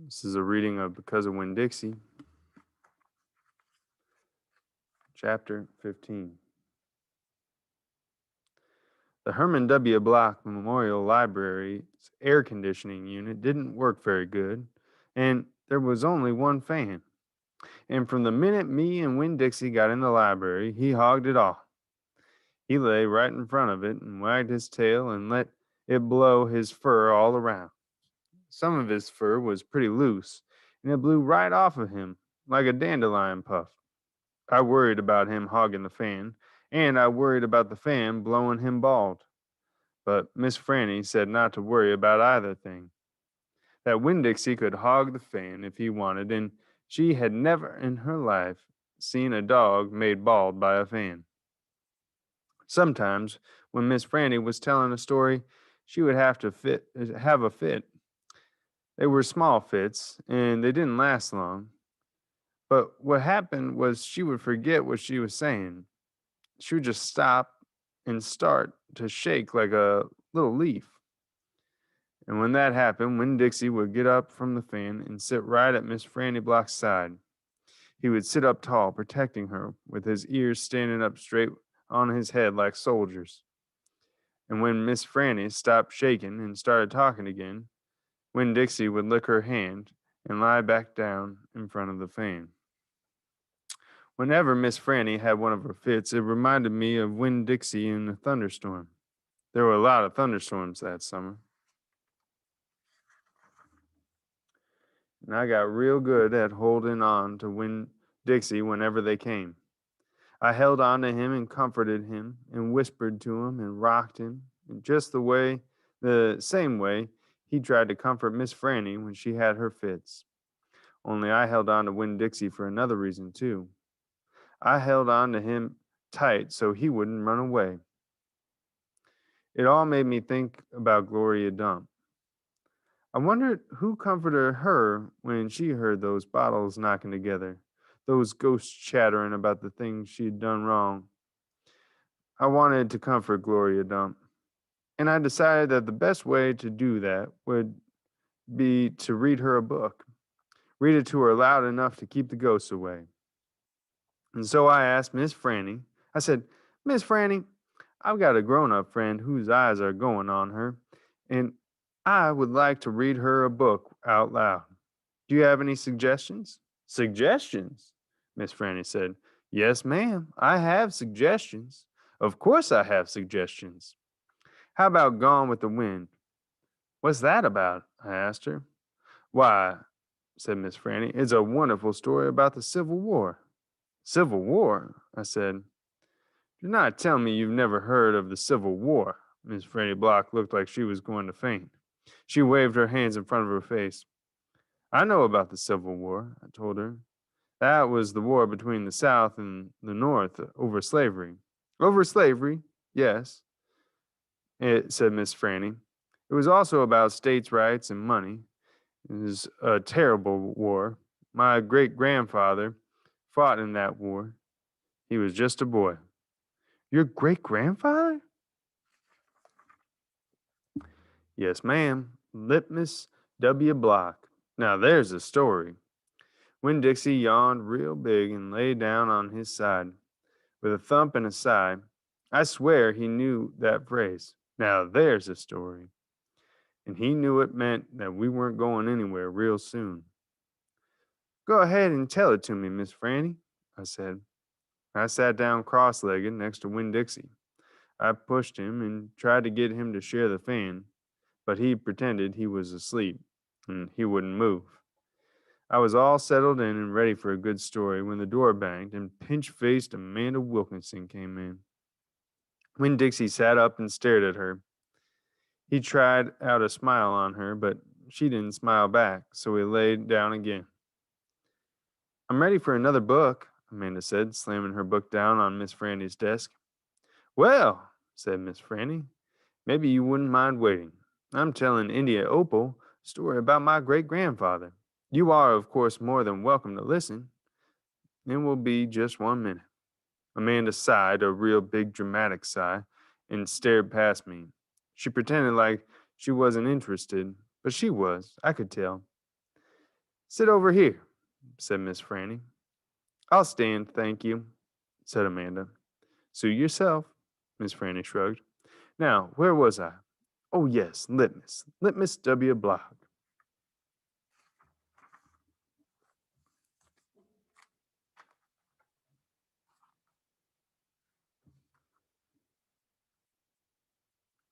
This is a reading of Because of Winn Dixie, chapter 15. The Herman W. Block Memorial Library's air conditioning unit didn't work very good, and there was only one fan. And from the minute me and Winn Dixie got in the library, he hogged it all. He lay right in front of it and wagged his tail and let it blow his fur all around. Some of his fur was pretty loose, and it blew right off of him like a dandelion puff. I worried about him hogging the fan, and I worried about the fan blowing him bald. But Miss Franny said not to worry about either thing. That Winn Dixie could hog the fan if he wanted, and she had never in her life seen a dog made bald by a fan. Sometimes, when Miss Franny was telling a story, she would have a fit. They were small fits, and they didn't last long. But what happened was she would forget what she was saying. She would just stop and start to shake like a little leaf. And when that happened, Winn Dixie would get up from the fan and sit right at Miss Franny Block's side. He would sit up tall, protecting her, with his ears standing up straight on his head like soldiers. And when Miss Franny stopped shaking and started talking again, Winn Dixie would lick her hand and lie back down in front of the fan. Whenever Miss Franny had one of her fits, it reminded me of Winn Dixie in a thunderstorm. There were a lot of thunderstorms that summer. And I got real good at holding on to Winn Dixie whenever they came. I held on to him and comforted him and whispered to him and rocked him in just the same way he tried to comfort Miss Franny when she had her fits. Only I held on to Winn Dixie for another reason, too. I held on to him tight so he wouldn't run away. It all made me think about Gloria Dump. I wondered who comforted her when she heard those bottles knocking together, those ghosts chattering about the things she'd done wrong. I wanted to comfort Gloria Dump, and I decided that the best way to do that would be to read her a book, read it to her loud enough to keep the ghosts away. And so I asked Miss Franny, I said, Miss Franny, I've got a grown up friend whose eyes are going on her, and I would like to read her a book out loud. Do you have any suggestions? Suggestions? Miss Franny said. Yes, ma'am, I have suggestions. Of course I have suggestions. How about Gone with the Wind? What's that about? I asked her. Why, said Miss Franny, it's a wonderful story about the Civil War. Civil War? I said. Do not tell me you've never heard of the Civil War. Miss Franny Block looked like she was going to faint. She waved her hands in front of her face. I know about the Civil War, I told her. That was the war between the South and the North over slavery. Over slavery, yes, said Miss Franny. It was also about states' rights and money. It was a terrible war. My great grandfather fought in that war. He was just a boy. Your great grandfather? Yes, ma'am. Litmus W. Block. Now there's a story. When Dixie yawned real big and lay down on his side, with a thump and a sigh, I swear he knew that phrase. Now there's a story. And he knew it meant that we weren't going anywhere real soon. Go ahead and tell it to me, Miss Franny, I said. I sat down cross-legged next to Winn Dixie. I pushed him and tried to get him to share the fan, but he pretended he was asleep, and he wouldn't move. I was all settled in and ready for a good story when the door banged and pinch-faced Amanda Wilkinson came in. Winn Dixie sat up and stared at her. He tried out a smile on her, but she didn't smile back, so he laid down again. I'm ready for another book, Amanda said, slamming her book down on Miss Franny's desk. Well, said Miss Franny, maybe you wouldn't mind waiting. I'm telling India Opal a story about my great-grandfather. You are, of course, more than welcome to listen. It will be just 1 minute. Amanda sighed, a real big dramatic sigh, and stared past me. She pretended like she wasn't interested, but she was, I could tell. Sit over here, said Miss Franny. I'll stand, thank you, said Amanda. Suit yourself, Miss Franny shrugged. Now, where was I? Oh, yes, litmus. Litmus W. Block.